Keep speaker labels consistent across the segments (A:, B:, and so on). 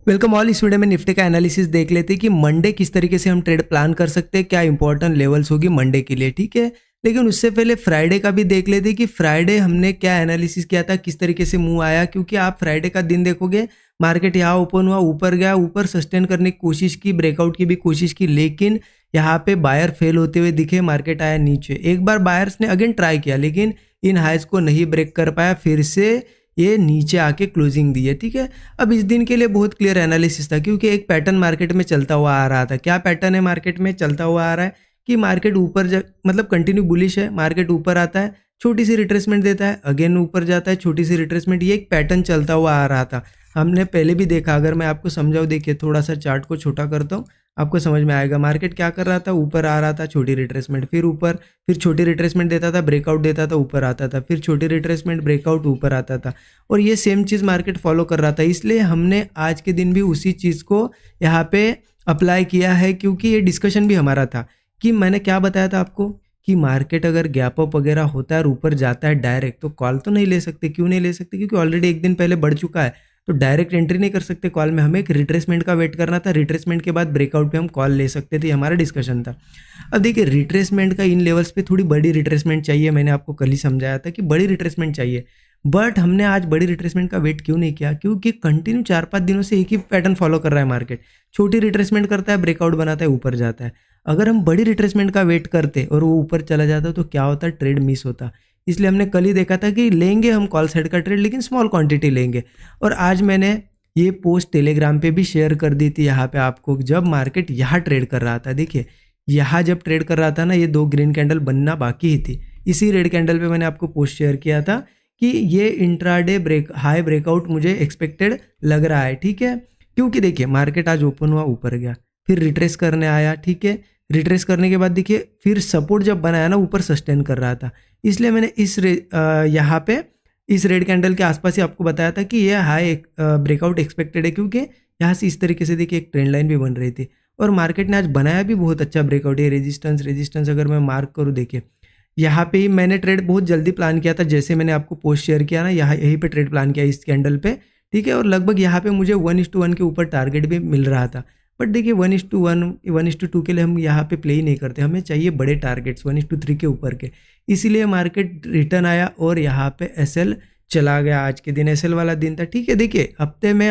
A: Welcome all. इस video में Nifty का एनालिसिस देख लेते हैं कि मंडे किस तरीके से हम ट्रेड प्लान कर सकते हैं, क्या इंपॉर्टेंट लेवल्स होगी मंडे के लिए। ठीक है, लेकिन उससे पहले फ्राइडे का भी देख लेते हैं कि फ्राइडे हमने क्या एनालिसिस किया था, किस तरीके से मूव आया। क्योंकि आप फ्राइडे का दिन देखोगे, मार्केट यहाँ ओपन हुआ, ऊपर गया, ऊपर सस्टेन करने की कोशिश की, ब्रेकआउट की भी कोशिश की, लेकिन यहाँ पे बायर फेल होते हुए दिखे, मार्केट आया नीचे। एक बार बायर्स ने अगेन ट्राई किया, लेकिन इन हाइज को नहीं ब्रेक कर पाया, फिर से ये नीचे आके क्लोजिंग दी है। ठीक है, अब इस दिन के लिए बहुत क्लियर एनालिसिस था, क्योंकि एक पैटर्न मार्केट में चलता हुआ आ रहा था। क्या पैटर्न है मार्केट में चलता हुआ आ रहा है कि मार्केट ऊपर मतलब कंटिन्यू बुलिश है, मार्केट ऊपर आता है, छोटी सी रिट्रेसमेंट देता है, अगेन ऊपर जाता है, छोटी सी रिट्रेसमेंट। ये एक पैटर्न चलता हुआ आ रहा था, हमने पहले भी देखा। अगर मैं आपको समझाऊँ, देखिए थोड़ा सा चार्ट को छोटा करता हूँ, आपको समझ में आएगा। मार्केट क्या कर रहा था, ऊपर आ रहा था, छोटी रिट्रेसमेंट, फिर ऊपर, फिर छोटी रिट्रेसमेंट देता था, ब्रेकआउट देता था, ऊपर आता था, फिर छोटी रिट्रेसमेंट, ब्रेकआउट, ऊपर आता था। और ये सेम चीज़ मार्केट फॉलो कर रहा था। इसलिए हमने आज के दिन भी उसी चीज़ को यहाँ पे अप्लाई किया है, क्योंकि ये डिस्कशन भी हमारा था कि मैंने क्या बताया था आपको कि मार्केट अगर गैप अप वगैरह होता है और ऊपर जाता है डायरेक्ट, तो कॉल तो नहीं ले सकते। क्यों नहीं ले सकते? क्योंकि ऑलरेडी एक दिन पहले बढ़ चुका है, तो डायरेक्ट एंट्री नहीं कर सकते कॉल में। हमें एक रिट्रेसमेंट का वेट करना था, रिट्रेसमेंट के बाद ब्रेकआउट पे हम कॉल ले सकते थे, हमारा डिस्कशन था। अब देखिए, रिट्रेसमेंट का इन लेवल्स पे थोड़ी बड़ी रिट्रेसमेंट चाहिए। मैंने आपको कल ही समझाया था कि बड़ी रिट्रेसमेंट चाहिए, बट हमने आज बड़ी रिट्रेसमेंट का वेट क्यों नहीं किया? क्योंकि कंटिन्यू 4-5 दिनों से एक ही पैटर्न फॉलो कर रहा है मार्केट। छोटी रिट्रेसमेंट करता है, ब्रेकआउट बनाता है, ऊपर जाता है। अगर हम बड़ी रिट्रेसमेंट का वेट करते और वो ऊपर चला जाता तो क्या होता, ट्रेड मिस होता। इसलिए हमने कल ही देखा था कि लेंगे हम कॉल साइड का ट्रेड, लेकिन स्मॉल क्वांटिटी लेंगे। और आज मैंने ये पोस्ट टेलीग्राम पे भी शेयर कर दी थी यहाँ पे आपको, जब मार्केट यहाँ ट्रेड कर रहा था। देखिए, यहाँ जब ट्रेड कर रहा था ना, ये 2 ग्रीन कैंडल बनना बाकी ही थी। इसी रेड कैंडल पे मैंने आपको पोस्ट शेयर किया था कि ये इंट्राडे हाई ब्रेकआउट मुझे एक्सपेक्टेड लग रहा है। ठीक है, क्योंकि देखिए मार्केट आज ओपन हुआ, ऊपर गया, फिर रिट्रेस करने आया। ठीक है, रिट्रेस करने के बाद देखिए फिर सपोर्ट जब बनाया ना, ऊपर सस्टेन कर रहा था। इसलिए मैंने यहाँ पे इस रेड कैंडल के आसपास ही आपको बताया था कि ये हाई ब्रेकआउट एक्सपेक्टेड है, क्योंकि यहाँ से इस तरीके से देखिए एक ट्रेंड लाइन भी बन रही थी और मार्केट ने आज बनाया भी बहुत अच्छा ब्रेकआउट। ये रेजिस्टेंस अगर मैं मार्क करूँ, देखिए यहाँ पे ही मैंने ट्रेड बहुत जल्दी प्लान किया था, जैसे मैंने आपको पोस्ट शेयर किया ना, यहाँ यहीं पे ट्रेड प्लान किया इस कैंडल पे। ठीक है, और लगभग यहाँ पे मुझे 1:1 के ऊपर टारगेट भी मिल रहा था। बट देखिए 1:1 1:2 के लिए हम यहाँ पे प्ले ही नहीं करते, हमें चाहिए बड़े टारगेट्स 1:3 के ऊपर के। इसीलिए मार्केट रिटर्न आया और यहाँ पे एसएल चला गया। आज के दिन एसएल वाला दिन था। ठीक है, देखिए हफ्ते में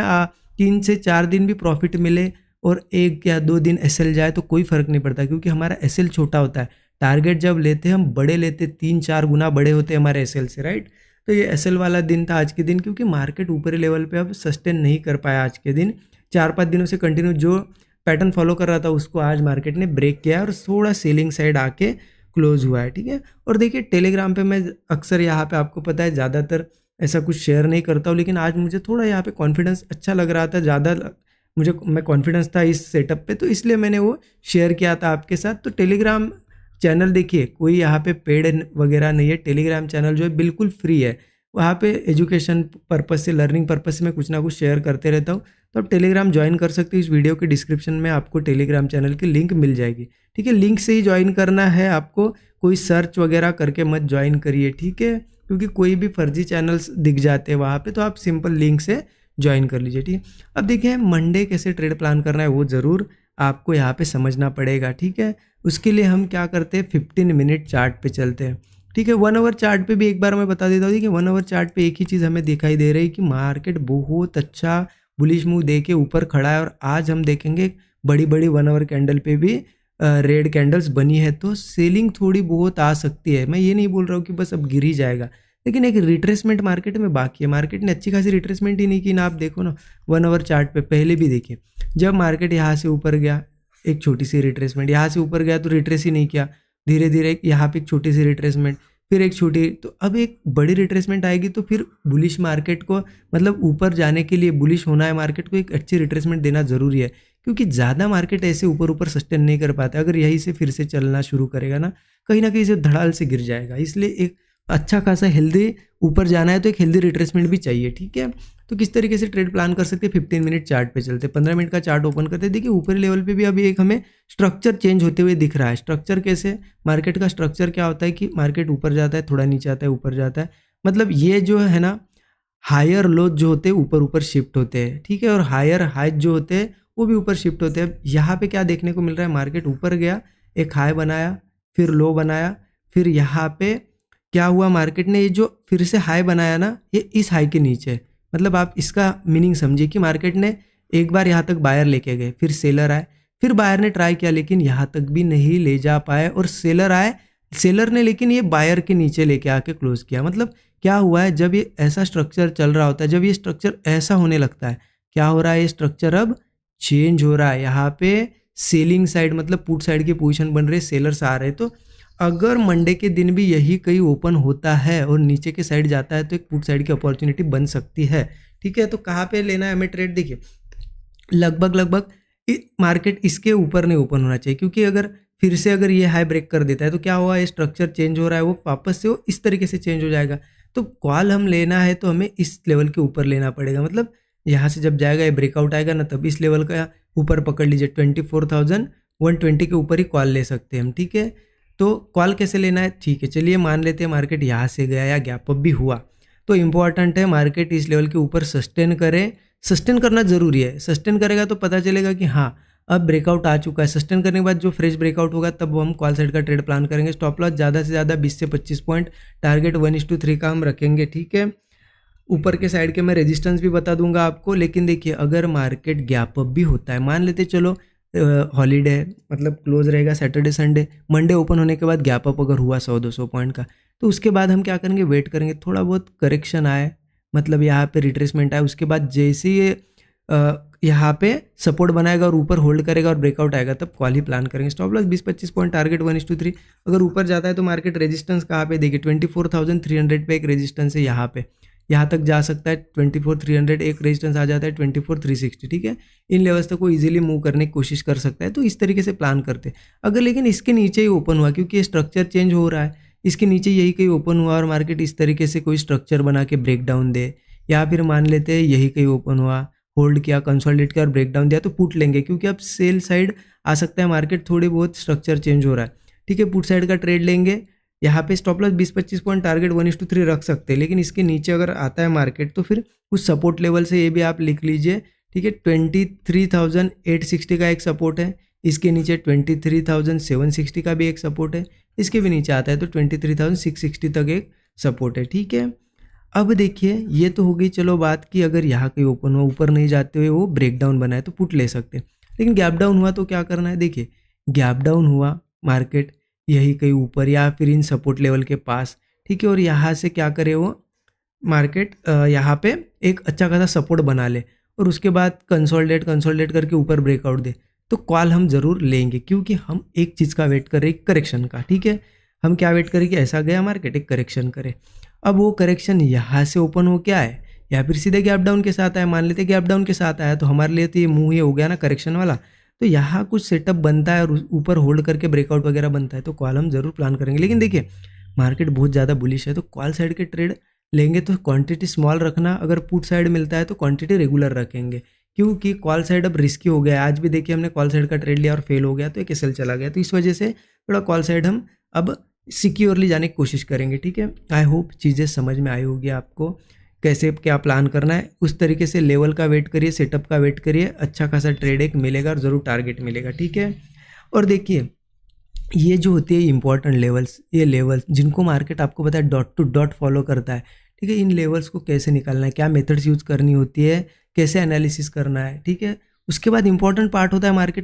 A: 3 से 4 दिन भी प्रॉफिट मिले और 1 या 2 दिन एसएल जाए तो कोई फर्क नहीं पड़ता, क्योंकि हमारा एसएल छोटा होता है। टारगेट जब लेते हैं हम बड़े लेते, 3-4 गुना बड़े होते हैं हमारे एसएल से, राइट। तो ये एसएल वाला दिन था आज के दिन, क्योंकि मार्केट ऊपरी लेवल पे अब सस्टेन नहीं कर पाया आज के दिन। 4-5 दिनों से कंटिन्यू जो पैटर्न फॉलो कर रहा था उसको आज मार्केट ने ब्रेक किया और थोड़ा सेलिंग साइड आके क्लोज हुआ है। ठीक है, और देखिए टेलीग्राम पे मैं अक्सर यहाँ पे आपको पता है ज़्यादातर ऐसा कुछ शेयर नहीं करता हूँ, लेकिन आज मुझे थोड़ा यहाँ पे कॉन्फिडेंस अच्छा लग रहा था, ज़्यादा मैं कॉन्फिडेंस था इस सेटअप पे, तो इसलिए मैंने वो शेयर किया था आपके साथ। तो टेलीग्राम चैनल देखिए, कोई यहाँ पे पेड वगैरह नहीं है। टेलीग्राम चैनल जो है बिल्कुल फ्री है, वहाँ पे एजुकेशन पर्पज़ से, लर्निंग पर्पज़ से मैं कुछ ना कुछ शेयर करते रहता हूँ। तो आप टेलीग्राम ज्वाइन कर सकते हो। इस वीडियो के डिस्क्रिप्शन में आपको टेलीग्राम चैनल की लिंक मिल जाएगी। ठीक है, लिंक से ही ज्वाइन करना है आपको, कोई सर्च वगैरह करके मत ज्वाइन करिए। ठीक है, क्योंकि कोई भी फर्जी चैनल्स दिख जाते हैं वहाँ पे, तो आप सिंपल लिंक से ज्वाइन कर लीजिए। ठीक है, अब देखिए मंडे कैसे ट्रेड प्लान करना है वो ज़रूर आपको यहाँ पे समझना पड़ेगा। ठीक है, उसके लिए हम क्या करते हैं, 15 मिनट चार्ट पे चलते हैं। ठीक है, 1 आवर चार्ट पे भी एक बार मैं बता देता हूँ कि 1 आवर चार्ट पे एक ही चीज़ हमें दिखाई दे रही है कि मार्केट बहुत अच्छा बुलिश मूव दे के ऊपर खड़ा है। और आज हम देखेंगे बड़ी बड़ी 1 आवर कैंडल पे भी रेड कैंडल्स बनी है, तो सेलिंग थोड़ी बहुत आ सकती है। मैं ये नहीं बोल रहा हूँ कि बस अब गिर ही जाएगा, लेकिन एक रिट्रेसमेंट मार्केट में बाकी है। मार्केट ने अच्छी खासी रिट्रेसमेंट ही नहीं की ना। आप देखो ना 1 आवर चार्ट पे पहले भी देखिए, जब मार्केट यहाँ से ऊपर गया एक छोटी सी रिट्रेसमेंट, यहाँ से ऊपर गया तो रिट्रेस ही नहीं किया, धीरे धीरे यहाँ पे एक छोटी सी रिट्रेसमेंट, फिर एक छोटी, तो अब एक बड़ी रिट्रेसमेंट आएगी। तो फिर बुलिश मार्केट को, मतलब ऊपर जाने के लिए, बुलिश होना है मार्केट को, एक अच्छी रिट्रेसमेंट देना ज़रूरी है, क्योंकि ज़्यादा मार्केट ऐसे ऊपर ऊपर सस्टेन नहीं कर पाता। अगर यहीं से फिर से चलना शुरू करेगा ना कहीं से धड़ाल से गिर जाएगा। इसलिए एक अच्छा खासा हेल्दी ऊपर जाना है तो एक हेल्दी रिट्रेसमेंट भी चाहिए। ठीक है, तो किस तरीके से ट्रेड प्लान कर सकते हैं, 15 मिनट चार्ट पे चलते, 15 मिनट का चार्ट ओपन करते। देखिए ऊपरी लेवल पे भी अभी एक हमें स्ट्रक्चर चेंज होते हुए दिख रहा है। स्ट्रक्चर कैसे, मार्केट का स्ट्रक्चर क्या होता है कि मार्केट ऊपर जाता है, थोड़ा नीचे आता है, ऊपर जाता है। मतलब ये जो है ना हायर लोज जो होते हैं ऊपर ऊपर शिफ्ट होते हैं, ठीक है, और हायर हाइट जो होते हैं वो भी ऊपर शिफ्ट होते हैं। यहाँ पे क्या देखने को मिल रहा है, मार्केट ऊपर गया, एक हाई बनाया, फिर लो बनाया, फिर यहाँ पे क्या हुआ, मार्केट ने ये जो फिर से हाई बनाया ना, ये इस हाई के नीचे है। मतलब आप इसका मीनिंग समझिए कि मार्केट ने एक बार यहाँ तक बायर लेके गए, फिर सेलर आए, फिर बायर ने ट्राई किया लेकिन यहाँ तक भी नहीं ले जा पाए, और सेलर आए, सेलर ने लेकिन ये बायर के नीचे लेके आके क्लोज किया। मतलब क्या हुआ है, जब ये ऐसा स्ट्रक्चर चल रहा होता है, जब ये स्ट्रक्चर ऐसा होने लगता है, क्या हो रहा है, ये स्ट्रक्चर अब चेंज हो रहा है। यहाँ पे सेलिंग साइड मतलब पुट साइड की पोजीशन बन रही है, सेलर्स आ रहे हैं। तो अगर मंडे के दिन भी यही कहीं ओपन होता है और नीचे के साइड जाता है तो एक पुट साइड की अपॉर्चुनिटी बन सकती है, ठीक है। तो कहाँ पे लेना है हमें ट्रेड, देखिए लगभग मार्केट इसके ऊपर नहीं ओपन होना चाहिए, क्योंकि अगर फिर से अगर ये हाई ब्रेक कर देता है तो क्या हुआ, ये स्ट्रक्चर चेंज हो रहा है, वो वापस से वो इस तरीके से चेंज हो जाएगा। तो कॉल हम लेना है तो हमें इस लेवल के ऊपर लेना पड़ेगा। मतलब यहाँ से जब जाएगा ये ब्रेकआउट आएगा ना, तब इस लेवल का ऊपर पकड़ लीजिए, 24,120 के ऊपर ही कॉल ले सकते हैं हम, ठीक है। तो कॉल कैसे लेना है, ठीक है, चलिए मान लेते हैं मार्केट यहाँ से गया या गैप अप भी हुआ, तो इम्पॉर्टेंट है मार्केट इस लेवल के ऊपर सस्टेन करे। सस्टेन करना जरूरी है, सस्टेन करेगा तो पता चलेगा कि हाँ अब ब्रेकआउट आ चुका है। सस्टेन करने के बाद जो फ्रेश ब्रेकआउट होगा तब हम कॉल साइड का ट्रेड प्लान करेंगे। स्टॉप लॉस ज़्यादा से ज़्यादा 20 से 25 पॉइंट, टारगेट 1:3 का हम रखेंगे, ठीक है। ऊपर के साइड के मैं रेजिस्टेंस भी बता दूंगा आपको। लेकिन देखिए अगर मार्केट गैप अप भी होता है, मान लेते चलो हॉलीडे है, मतलब क्लोज रहेगा सैटरडे संडे, मंडे ओपन होने के बाद गैप अप अगर हुआ 100-200 पॉइंट का, तो उसके बाद हम क्या करेंगे, वेट करेंगे, थोड़ा बहुत करेक्शन आए, मतलब यहाँ पे रिट्रेसमेंट आए, उसके बाद जैसे ये यहाँ पे सपोर्ट बनाएगा और ऊपर होल्ड करेगा और ब्रेकआउट आएगा तब कॉल ही प्लान करेंगे। Stop loss 20-25 point, target 1:3। अगर ऊपर जाता है तो मार्केट रेजिस्टेंस कहाँ पे, देखिए 24,300 पे एक रेजिस्टेंस है, यहाँ पे यहाँ तक जा सकता है 24,300, एक रेजिस्टेंस आ जाता है 24,360, ठीक है। इन लेवल्स तक वो इजीली मूव करने की कोशिश कर सकता है, तो इस तरीके से प्लान करते हैं। अगर लेकिन इसके नीचे ही ओपन हुआ, क्योंकि ये स्ट्रक्चर चेंज हो रहा है, इसके नीचे यही कहीं ओपन हुआ और मार्केट इस तरीके से कोई स्ट्रक्चर बना के ब्रेक डाउन दे, या फिर मान लेते हैं यही कहीं ओपन हुआ, होल्ड किया, कंसोलिडेट किया और ब्रेक डाउन दिया, तो पुट लेंगे, क्योंकि अब सेल साइड आ सकता है, मार्केट थोड़ी बहुत स्ट्रक्चर चेंज हो रहा है, ठीक है। पुट साइड का ट्रेड लेंगे, यहाँ पे स्टॉप लॉस 20-25 पॉइंट, टारगेट 1:3 रख सकते हैं। लेकिन इसके नीचे अगर आता है मार्केट तो फिर कुछ सपोर्ट लेवल से ये भी आप लिख लीजिए, ठीक है। 23,860 का एक सपोर्ट है, इसके नीचे 23,760 का भी एक सपोर्ट है, इसके भी नीचे आता है तो 23,660 तक एक सपोर्ट है, ठीक है। अब देखिए ये तो हो गई चलो बात की, अगर यहाँ कहीं ओपन हुआ, ऊपर नहीं जाते हुए वो ब्रेक डाउन बना है तो पुट ले सकते हैं। लेकिन गैप डाउन हुआ तो क्या करना है, देखिए गैप डाउन हुआ मार्केट यही कहीं ऊपर या फिर इन सपोर्ट लेवल के पास, ठीक है, और यहाँ से क्या करे वो मार्केट यहाँ पे एक अच्छा खासा सपोर्ट बना ले और उसके बाद कंसोलिडेट करके ऊपर ब्रेकआउट दे, तो कॉल हम जरूर लेंगे, क्योंकि हम एक चीज़ का वेट कर रहे हैं, करेक्शन का, ठीक है। हम क्या वेट करें कि ऐसा गया मार्केट एक करेक्शन करे। अब वो करेक्शन यहाँ से ओपन हो क्या है, या फिर सीधे गैप डाउन के साथ आया, मान लेते गैप डाउन के साथ आया तो हमारे लिए तो ये मुंह ही हो गया ना करेक्शन वाला। तो यहाँ कुछ सेटअप बनता है और ऊपर होल्ड करके ब्रेकआउट वगैरह बनता है तो कॉल हम जरूर प्लान करेंगे। लेकिन देखिए मार्केट बहुत ज़्यादा बुलिश है तो कॉल साइड के ट्रेड लेंगे तो क्वांटिटी स्मॉल रखना, अगर पुट साइड मिलता है तो क्वांटिटी रेगुलर रखेंगे, क्योंकि कॉल साइड अब रिस्की हो गया है। आज भी देखिए हमने कॉल साइड का ट्रेड लिया और फेल हो गया तो एक एसएल चला गया, तो इस वजह से थोड़ा कॉल साइड हम अब सिक्योरली जाने की कोशिश करेंगे, ठीक है। आई होप चीज़ें समझ में आई होगी आपको, कैसे क्या प्लान करना है, उस तरीके से लेवल का वेट करिए, सेटअप का वेट करिए, अच्छा खासा ट्रेड एक मिलेगा और ज़रूर टारगेट मिलेगा, ठीक है। और देखिए ये जो होती है इंपॉर्टेंट लेवल्स, ये लेवल्स जिनको मार्केट आपको पता है डॉट टू डॉट फॉलो करता है, ठीक है, इन लेवल्स को कैसे निकालना है, क्या मेथड्स यूज़ करनी होती है, कैसे एनालिसिस करना है, ठीक है। उसके बाद इंपॉर्टेंट पार्ट होता है मार्केट